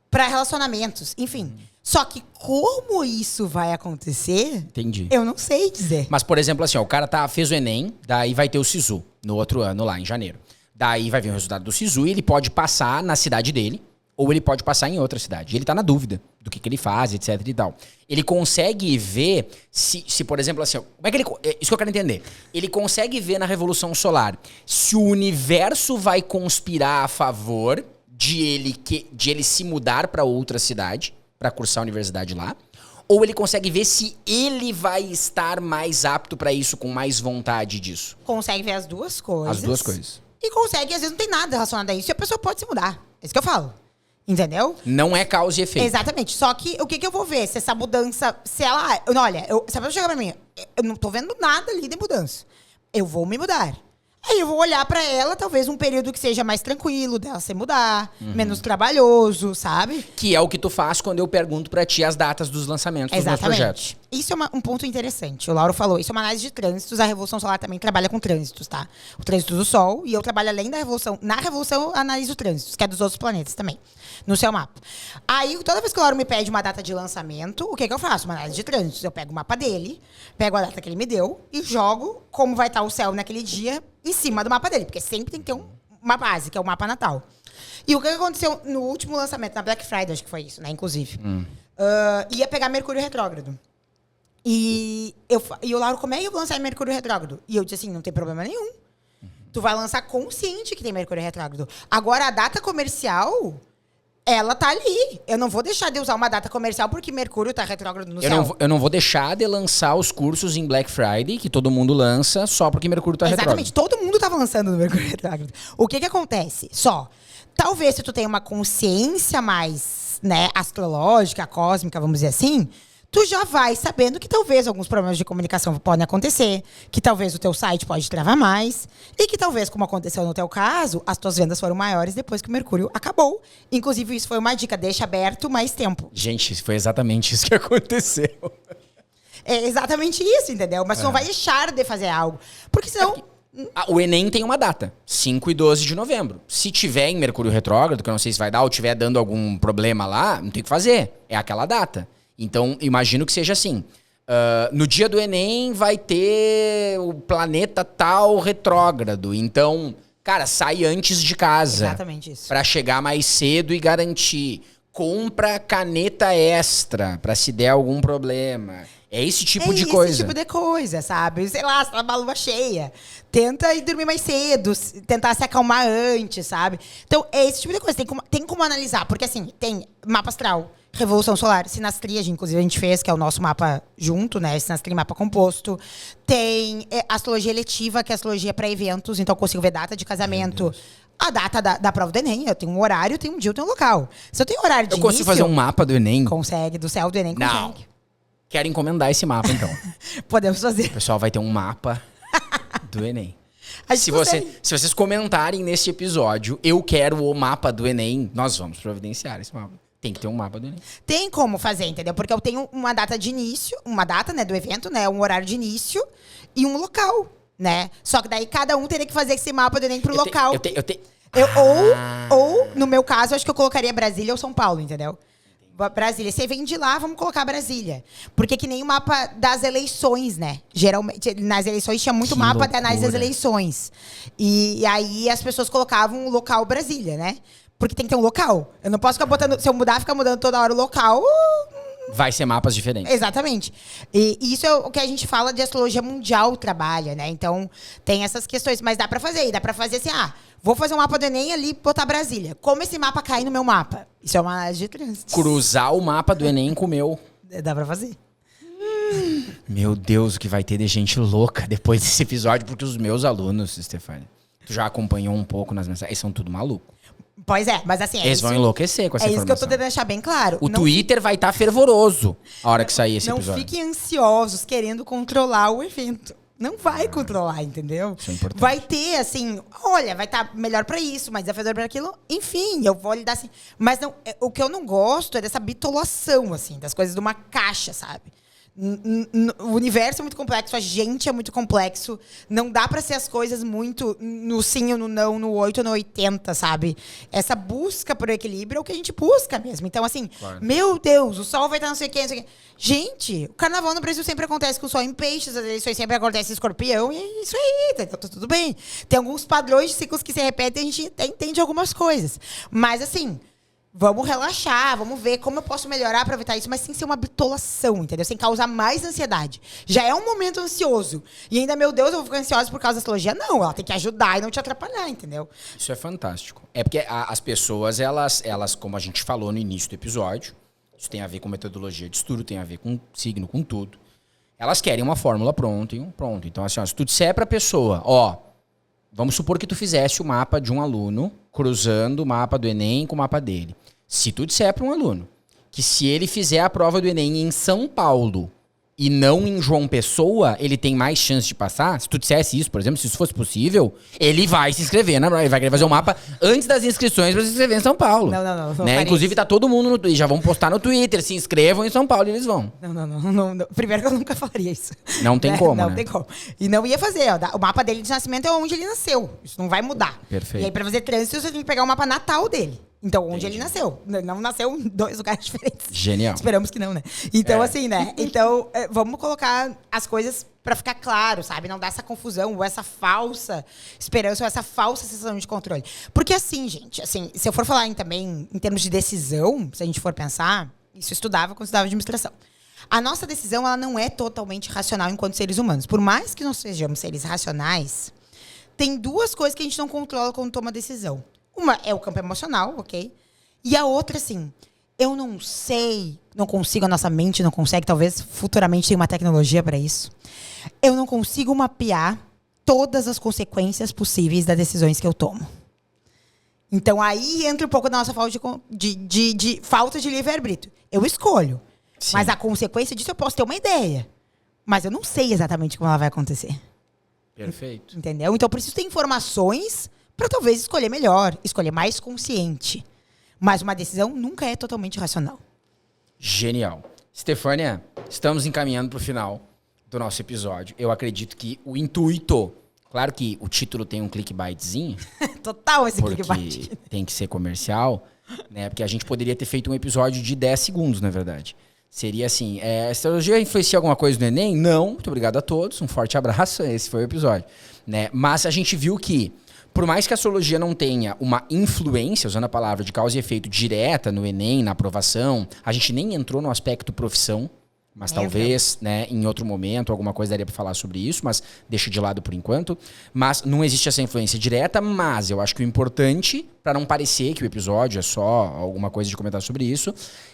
para relacionamentos, enfim. Só que como isso vai acontecer, Entendi. Eu não sei dizer. Mas, por exemplo, assim, ó, o cara fez o Enem, daí vai ter o SISU no outro ano, lá em janeiro. Daí vai vir o resultado do SISU e ele pode passar na cidade dele, ou ele pode passar em outra cidade. Ele tá na dúvida do que ele faz, etc e tal. Ele consegue ver se por exemplo, assim, ó, como é que isso que eu quero entender. Ele consegue ver na Revolução Solar se o universo vai conspirar a favor de ele se mudar para outra cidade, para cursar a universidade lá, ou ele consegue ver se ele vai estar mais apto para isso, com mais vontade disso. Consegue ver as duas coisas. As duas coisas. E consegue, às vezes não tem nada relacionado a isso, e a pessoa pode se mudar. É isso que eu falo. Entendeu? Não é causa e efeito. Exatamente. Só que o que eu vou ver? Se essa mudança... Se ela... Olha, se a pessoa chegar pra mim, eu não tô vendo nada ali de mudança. Eu vou me mudar. Aí eu vou olhar pra ela, talvez um período que seja mais tranquilo dela se mudar, menos trabalhoso, sabe? Que é o que tu faz quando eu pergunto pra ti as datas dos lançamentos dos meus projetos. Isso é um ponto interessante. O Lauro falou, isso é uma análise de trânsitos. A Revolução Solar também trabalha com trânsitos, tá? O trânsito do Sol, e eu trabalho além da Revolução. Na Revolução, eu analiso trânsitos, que é dos outros planetas também, no seu mapa. Aí, toda vez que o Lauro me pede uma data de lançamento, o que eu faço? Uma análise de trânsitos. Eu pego o mapa dele, pego a data que ele me deu e jogo como vai estar o céu naquele dia em cima do mapa dele, porque sempre tem que ter uma base, que é o mapa natal. E o que aconteceu no último lançamento, na Black Friday, acho que foi isso, né, inclusive. Ia pegar Mercúrio retrógrado. E o Lauro, como é que eu vou lançar em Mercúrio retrógrado? E eu disse assim, não tem problema nenhum. Tu vai lançar consciente que tem Mercúrio retrógrado. Agora, a data comercial, ela tá ali. Eu não vou deixar de usar uma data comercial porque Mercúrio tá retrógrado no céu. Eu não vou deixar de lançar os cursos em Black Friday, que todo mundo lança, só porque Mercúrio tá retrógrado. Exatamente. Todo mundo tava lançando no Mercúrio retrógrado. O que acontece? Talvez se tu tenha uma consciência mais, né, astrológica, cósmica, vamos dizer assim, tu já vai sabendo que talvez alguns problemas de comunicação podem acontecer, que talvez o teu site pode travar mais, e que talvez, como aconteceu no teu caso, as tuas vendas foram maiores depois que o Mercúrio acabou. Inclusive, isso foi uma dica, deixa aberto mais tempo. Gente, foi exatamente isso que aconteceu. É exatamente isso, entendeu? Mas tu não vai deixar de fazer algo. Porque senão... O Enem tem uma data, 5 e 12 de novembro. Se tiver em Mercúrio retrógrado, que eu não sei se vai dar, ou tiver dando algum problema lá, não tem o que fazer. É aquela data. Então, imagino que seja assim. No dia do Enem vai ter o planeta tal retrógrado. Então, cara, sai antes de casa. Exatamente isso. Pra chegar mais cedo e garantir. Compra caneta extra pra se der algum problema. É esse tipo de coisa. É esse tipo de coisa, sabe? Sei lá, você tá numa lua cheia. Tenta ir dormir mais cedo, tentar se acalmar antes, sabe? Então, é esse tipo de coisa. Tem como analisar. Porque, assim, tem mapa astral, Revolução Solar, Sinastria, inclusive a gente fez, que é o nosso mapa junto, né? Sinastria, mapa composto. Tem astrologia eletiva, que é astrologia para eventos. Então, eu consigo ver data de casamento. A data da prova do Enem. Eu tenho um horário, eu tenho um dia, eu tenho um local. Se eu tenho horário de início... Eu consigo fazer um mapa do Enem? Consegue, do céu do Enem consegue. Não. Quero encomendar esse mapa, então. Podemos fazer. O pessoal vai ter um mapa do Enem. Se vocês comentarem nesse episódio, eu quero o mapa do Enem, nós vamos providenciar esse mapa. Tem que ter um mapa do Enem. Tem como fazer, entendeu? Porque eu tenho uma data de início, uma data, né, do evento, né? Um horário de início e um local, né? Só que daí cada um teria que fazer esse mapa do Enem pro local. Ou, no meu caso, acho que eu colocaria Brasília ou São Paulo, entendeu? Brasília. Você vem de lá, vamos colocar Brasília. Porque que nem o mapa das eleições, né? Geralmente, nas eleições tinha muito mapa de análise das eleições. E aí as pessoas colocavam o local Brasília, né? Porque tem que ter um local. Eu não posso ficar botando... Se eu mudar, ficar mudando toda hora o local... Vai ser mapas diferentes. Exatamente. E isso é o que a gente fala de astrologia mundial trabalha, né? Então, tem essas questões. Mas dá pra fazer. E dá pra fazer assim, vou fazer um mapa do Enem ali e botar Brasília. Como esse mapa cai no meu mapa? Isso é uma análise de trânsito. Cruzar o mapa do Enem com o meu. Dá pra fazer. Meu Deus, o que vai ter de gente louca depois desse episódio. Porque os meus alunos, Stefania, tu já acompanhou um pouco nas mensagens, eles são tudo maluco. Pois é, mas assim... Eles vão enlouquecer com essa informação. É isso que eu tô tentando deixar bem claro. O Twitter vai estar fervoroso a hora que sair esse episódio. Não fiquem ansiosos querendo controlar o evento. Não vai controlar, entendeu? Isso é importante. Vai ter, assim... Olha, vai estar melhor pra isso, mais desafiador pra aquilo. Enfim, eu vou lhe dar assim... Mas não, o que eu não gosto é dessa bitolação, assim, das coisas de uma caixa, sabe? O universo é muito complexo, a gente é muito complexo. Não dá pra ser as coisas muito no sim ou no não, no 8 ou no 80, sabe? Essa busca por equilíbrio é o que a gente busca mesmo. Então, assim, claro. Meu Deus, o sol vai estar não sei o quê, não sei o quê. Gente, o carnaval no Brasil sempre acontece com o sol em peixes, as eleições sempre acontecem em escorpião, e é isso aí, tá tudo bem. Tem alguns padrões de ciclos que se repetem, a gente até entende algumas coisas. Mas, assim... Vamos relaxar, vamos ver como eu posso melhorar, aproveitar isso, mas sem ser uma bitolação, entendeu? Sem causar mais ansiedade. Já é um momento ansioso. E ainda, meu Deus, eu vou ficar ansiosa por causa da astrologia? Não, ela tem que ajudar e não te atrapalhar, entendeu? Isso é fantástico. É porque as pessoas, elas, como a gente falou no início do episódio, isso tem a ver com metodologia de estudo, tem a ver com signo, com tudo. Elas querem uma fórmula pronta e um pronto. Então, assim, se tu disser pra pessoa, vamos supor que tu fizesse o mapa de um aluno, cruzando o mapa do Enem com o mapa dele. Se tu disser para um aluno que se ele fizer a prova do Enem em São Paulo e não em João Pessoa, ele tem mais chance de passar, se tu dissesse isso, por exemplo, se isso fosse possível, ele vai se inscrever, né? Ele vai querer fazer o mapa antes das inscrições para se inscrever em São Paulo. Não né? Inclusive, tá todo mundo no Twitter, já vão postar no Twitter, se inscrevam em São Paulo e eles vão. Não. Primeiro que eu nunca faria isso. Não tem como, Não tem como. E não ia fazer, o mapa dele de nascimento é onde ele nasceu. Isso não vai mudar. Perfeito. E aí, pra fazer trânsito, você tem que pegar o mapa natal dele. Então, onde ele nasceu. Não nasceu em 2 lugares diferentes. Genial. Esperamos que não, né? Então, assim, né? Então, vamos colocar as coisas pra ficar claro, sabe? Não dar essa confusão ou essa falsa esperança ou essa falsa sensação de controle. Porque assim, gente, assim, se eu for falar também em termos de decisão, se a gente for pensar, isso eu estudava quando eu estudava administração. A nossa decisão, ela não é totalmente racional enquanto seres humanos. Por mais que nós sejamos seres racionais, tem 2 coisas que a gente não controla quando toma decisão. Uma é o campo emocional, ok? E a outra, assim, eu não sei, não consigo, a nossa mente não consegue, talvez futuramente tenha uma tecnologia para isso. Eu não consigo mapear todas as consequências possíveis das decisões que eu tomo. Então, aí entra um pouco da nossa falta de falta de livre-arbítrio. Eu escolho, sim, mas a consequência disso eu posso ter uma ideia. Mas eu não sei exatamente como ela vai acontecer. Perfeito. Entendeu? Então, eu preciso ter informações para talvez escolher melhor, escolher mais consciente. Mas uma decisão nunca é totalmente racional. Genial. Stefania, estamos encaminhando para o final do nosso episódio. Eu acredito que o intuito... Claro que o título tem um clickbaitzinho. Total esse clickbait. Porque tem que ser comercial, né? Porque a gente poderia ter feito um episódio de 10 segundos, na verdade. Seria assim, a astrologia influencia alguma coisa no Enem? Não. Muito obrigado a todos. Um forte abraço. Esse foi o episódio. Né? Mas a gente viu que, por mais que a astrologia não tenha uma influência, usando a palavra de causa e efeito direta no Enem, na aprovação, a gente nem entrou no aspecto profissão, mas talvez, né, em outro momento, alguma coisa daria para falar sobre isso, mas deixa de lado por enquanto. Mas não existe essa influência direta, mas eu acho que o importante, para não parecer que o episódio é só alguma coisa de comentar sobre isso,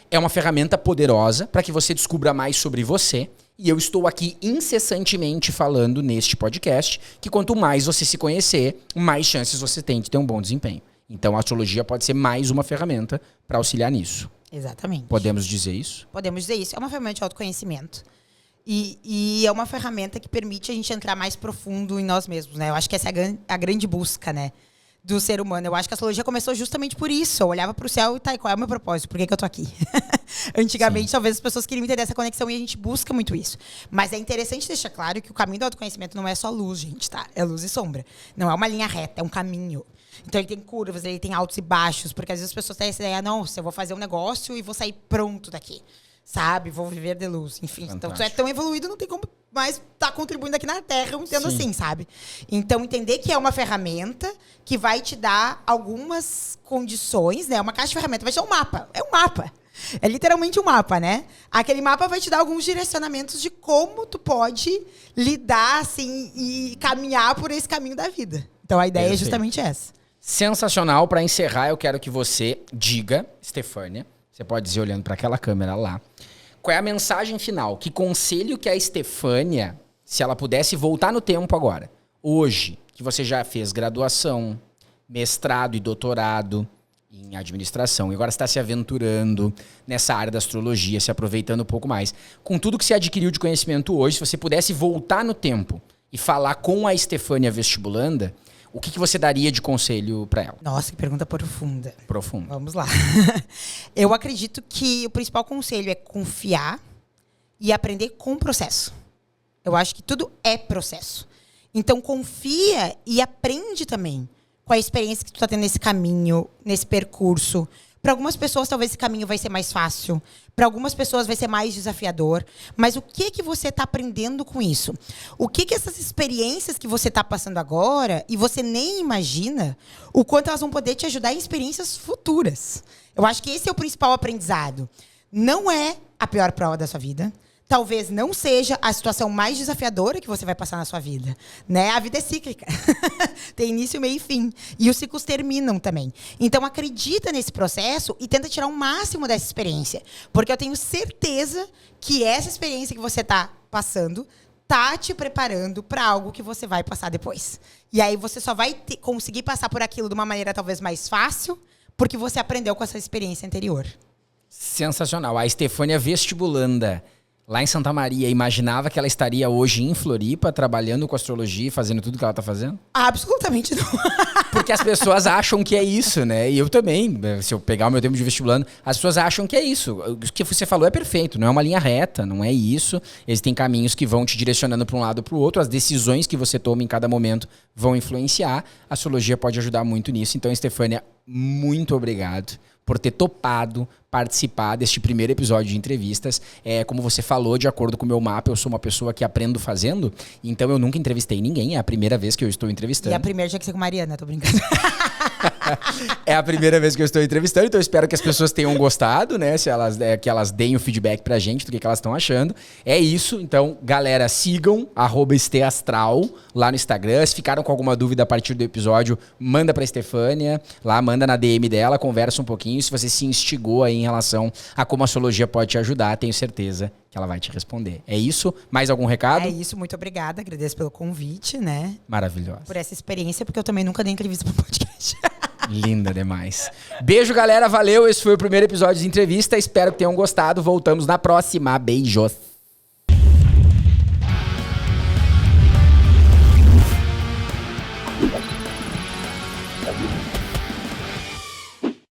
é uma ferramenta poderosa para que você descubra mais sobre você. E eu estou aqui incessantemente falando neste podcast que quanto mais você se conhecer, mais chances você tem de ter um bom desempenho. Então a astrologia pode ser mais uma ferramenta para auxiliar nisso. Exatamente. Podemos dizer isso? Podemos dizer isso. É uma ferramenta de autoconhecimento. E é uma ferramenta que permite a gente entrar mais profundo em nós mesmos, né? Eu acho que essa é a grande busca, né? do ser humano. Eu acho que a astrologia começou justamente por isso. Eu olhava pro céu e tá, qual é o meu propósito? Por que eu tô aqui? Antigamente, Sim. talvez as pessoas queriam entender essa conexão e a gente busca muito isso. Mas é interessante deixar claro que o caminho do autoconhecimento não é só luz, gente, tá? É luz e sombra. Não é uma linha reta, é um caminho. Então ele tem curvas, ele tem altos e baixos, porque às vezes as pessoas têm essa ideia, não, eu vou fazer um negócio e vou sair pronto daqui. Sabe? Vou viver de luz. Enfim, Fantástico. então tu é tão evoluído, não tem como mais estar contribuindo aqui na Terra, eu entendo Sim. assim, sabe? Então, entender que é uma ferramenta que vai te dar algumas condições, né? Uma caixa de ferramentas, vai te dar um mapa. É um mapa. É literalmente um mapa, né? Aquele mapa vai te dar alguns direcionamentos de como tu pode lidar, assim, e caminhar por esse caminho da vida. Então, a ideia é justamente essa. Sensacional. Para encerrar, eu quero que você diga, Estefânia, você pode dizer olhando para aquela câmera lá, qual é a mensagem final? Que conselho que a Estefânia, se ela pudesse voltar no tempo agora, hoje, que você já fez graduação, mestrado e doutorado em administração, e agora está se aventurando nessa área da astrologia, se aproveitando um pouco mais. Com tudo que você adquiriu de conhecimento hoje, se você pudesse voltar no tempo e falar com a Estefânia vestibulanda, o que você daria de conselho para ela? Nossa, que pergunta profunda. Profundo. Vamos lá. Eu acredito que o principal conselho é confiar e aprender com o processo. Eu acho que tudo é processo. Então, confia e aprende também com a experiência que tu tá tendo nesse caminho, nesse percurso. Para algumas pessoas, talvez esse caminho vai ser mais fácil. Para algumas pessoas vai ser mais desafiador. Mas o que você está aprendendo com isso? O que essas experiências que você está passando agora, e você nem imagina, o quanto elas vão poder te ajudar em experiências futuras. Eu acho que esse é o principal aprendizado. Não é a pior prova da sua vida. Talvez não seja a situação mais desafiadora que você vai passar na sua vida, né? A vida é cíclica. Tem início, meio e fim. E os ciclos terminam também. Então, acredita nesse processo e tenta tirar o máximo dessa experiência. Porque eu tenho certeza que essa experiência que você está passando tá te preparando para algo que você vai passar depois. E aí você só vai conseguir passar por aquilo de uma maneira talvez mais fácil, porque você aprendeu com essa experiência anterior. Sensacional. A Estefânia vestibulanda, lá em Santa Maria, imaginava que ela estaria hoje em Floripa, trabalhando com astrologia e fazendo tudo que ela está fazendo? Absolutamente não. Porque as pessoas acham que é isso, né? E eu também, se eu pegar o meu tempo de vestibulando, as pessoas acham que é isso. O que você falou é perfeito, não é uma linha reta, não é isso. Existem caminhos que vão te direcionando para um lado ou para o outro, as decisões que você toma em cada momento vão influenciar. A astrologia pode ajudar muito nisso. Então, Estefânia, muito obrigado por ter topado participar deste primeiro episódio de entrevistas. Como você falou, de acordo com o meu mapa, eu sou uma pessoa que aprendo fazendo, então eu nunca entrevistei ninguém, é a primeira vez que eu estou entrevistando. E a primeira tinha que ser com Mariana, tô brincando. É a primeira vez que eu estou entrevistando, então eu espero que as pessoas tenham gostado, né? Que elas deem o feedback pra gente do que elas estão achando. É isso, então, galera, sigam @esteastral lá no Instagram. Se ficaram com alguma dúvida a partir do episódio, manda pra Estefânia, lá, manda na DM dela, conversa um pouquinho. Se você se instigou aí em relação a como a astrologia pode te ajudar, tenho certeza que ela vai te responder. É isso? Mais algum recado? É isso, muito obrigada. Agradeço pelo convite, né? Maravilhosa. Por essa experiência, porque eu também nunca dei entrevista pro podcast. Linda demais. Beijo, galera. Valeu. Esse foi o primeiro episódio de entrevista. Espero que tenham gostado. Voltamos na próxima. Beijos.